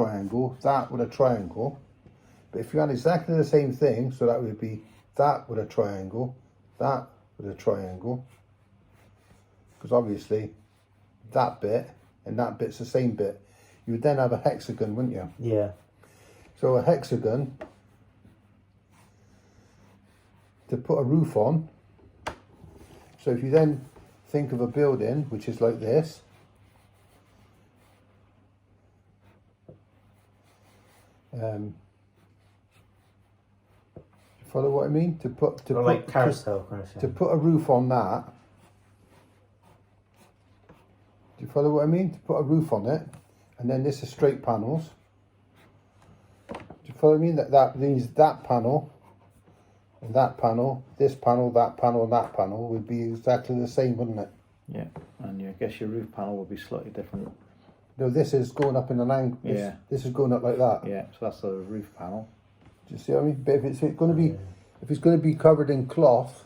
triangle, that with a triangle. But if you had exactly the same thing, so that would be that with a triangle, that with a triangle, because obviously that bit and that bit's the same bit. You would then have a hexagon, wouldn't you? Yeah. So a hexagon, to put a roof on. So if you then think of a building which is like this, follow what I mean? To put carousel kind of thing. to put a roof on that. Do you follow what I mean? To put a roof on it, and then this is straight panels. Do you follow what I mean? That means that panel, and that panel, this panel, that panel, and that panel would be exactly the same, wouldn't it? Yeah, and I guess your roof panel would be slightly different. No, this is going up in an angle. Yeah. This is going up like that. Yeah, so that's the roof panel. Do you see what I mean? But if it's going to be, if it's going to be covered in cloth,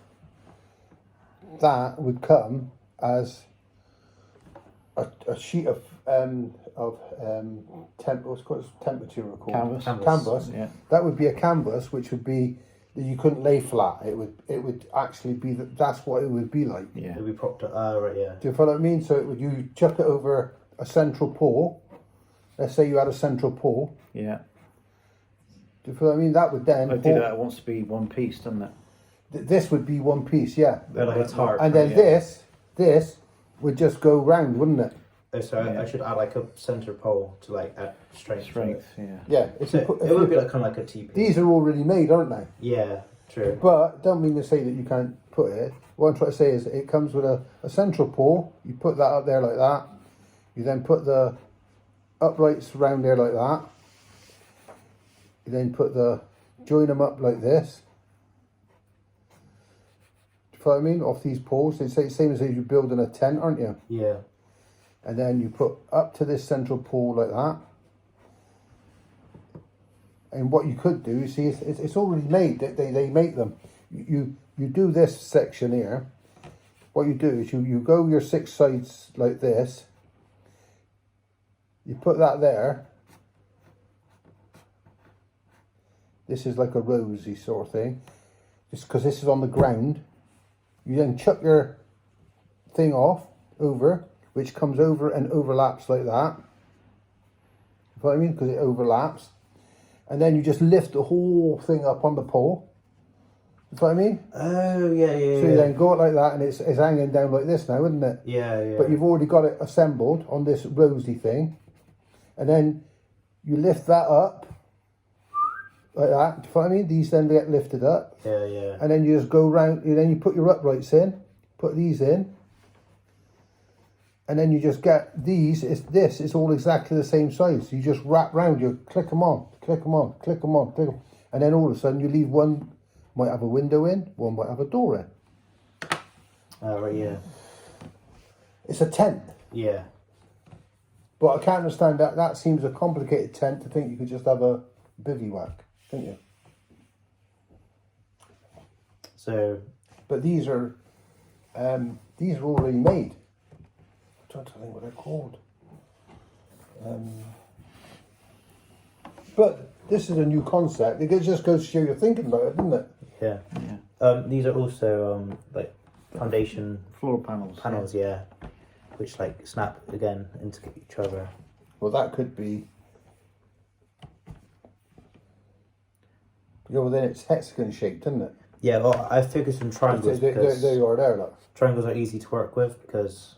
that would come as a sheet of what's called temperature record. Canvas. Yeah. That would be a canvas, which would be that you couldn't lay flat. It would actually be that's what it would be like. Yeah. It'd be propped up. Right, yeah. Do you follow what I mean? So it would, you chuck it over a central pole. Let's say you had a central pole. Yeah. Do you follow what I mean? That would then. Ideally, that wants to be one piece, doesn't it? This would be one piece, yeah. Like a tarp. And then this would just go round, wouldn't it? Oh, so Yeah. I should add like a center pole to like add strength. Yeah. Yeah. If So you put, it would be like kind of like a TP. these are already made, aren't they? Yeah, true. But don't mean to say that you can't put it. What I'm trying to say is it comes with a central pole. You put that up there like that. You then put the uprights around there like that. You then join them up like this. Do you follow what I mean? Off these poles. It's the same as if you're building a tent, aren't you? Yeah. And then you put up to this central pole like that. And what you could do, you see, it's already made. They make them. You do this section here. What you do is you go your 6 sides like this. You put that there. This is like a rosy sort of thing. Just because this is on the ground. You then chuck your thing off over, which comes over and overlaps like that. You know what I mean? Because it overlaps. And then you just lift the whole thing up on the pole. You know what I mean? Oh, yeah. So you then go it like that, and it's hanging down like this now, isn't it? Yeah. But you've already got it assembled on this rosy thing. And then you lift that up like that. Do you know what I mean? These then get lifted up. Yeah. And then you just go round, and then you put your uprights in, put these in. And then you just get these, it's all exactly the same size. You just wrap round, you click them on, click them on, click them on, click them. And then all of a sudden you leave one, might have a window in, one might have a door in. Right, yeah. It's a tent. Yeah. But I can't understand that. That seems a complicated tent to think you could just have a bivouac, don't you? So. But these are already made. I'm trying to think what they're called. But this is a new concept. It just goes to show you're thinking about it, doesn't it? Yeah. These are also like foundation Floor panels. panels, yeah, which like snap again into each other. Well, that could be. Yeah, well then it's hexagon shaped, isn't it? Yeah, well, I focus on triangles because There you are, there. Look. triangles are easy to work with because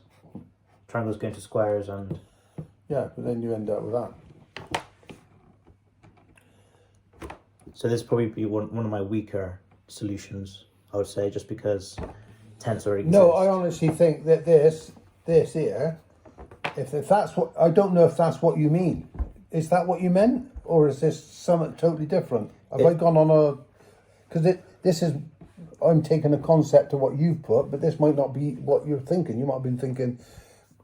triangles go into squares and. Yeah, but then you end up with that. So this probably be one of my weaker solutions, I would say, just because tents already exist. No, I honestly think that this here, if that's what, I don't know if that's what you mean. Is that what you meant? Or is this something totally different? Have I gone on a, because this is, I'm taking a concept of what you've put, but this might not be what you're thinking. You might have been thinking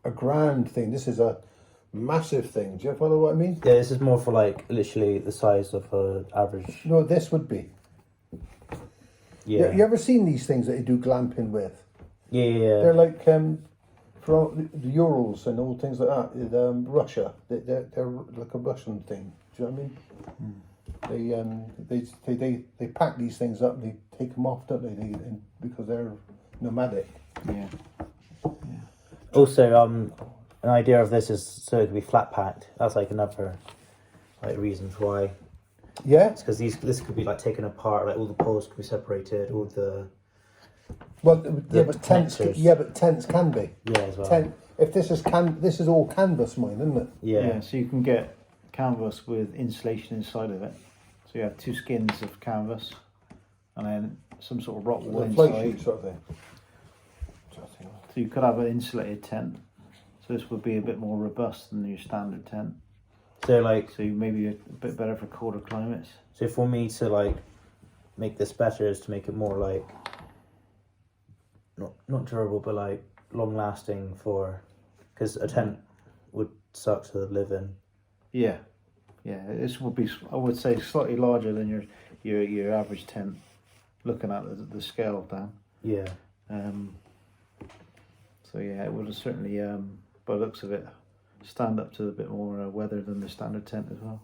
a grand thing. This is a massive thing. Do you follow what I mean? Yeah, this is more for like literally the size of an average. No, this would be. Yeah. You ever seen these things that you do glamping with? Yeah. They're like from the Urals and all things like that, in, Russia, they're like a Russian thing. Do you know what I mean? They pack these things up and they take them off, don't they? Because they're nomadic. Yeah. Also, an idea of this is so it can be flat packed. That's like another like reasons why. Yeah. It's because this could be like taken apart. Like all the poles could be separated. All the Well, yeah, but tents. connectors. Yeah, but tents can be. yeah as well. If this is all canvas, mine, isn't it? Yeah. So you can get canvas with insulation inside of it. So you have 2 skins of canvas, and then some sort of rock wool The flight inside. sheet sort of thing. So you could have an insulated tent. So this would be a bit more robust than your standard tent. So like, So you maybe a bit better for colder climates. so for me to like make this better is to make it more like not durable, but like long lasting because a tent would suck to live in. Yeah, this would be, I would say, slightly larger than your average tent. Looking at the scale down. Yeah. So yeah, it would certainly, by the looks of it, stand up to a bit more weather than the standard tent as well.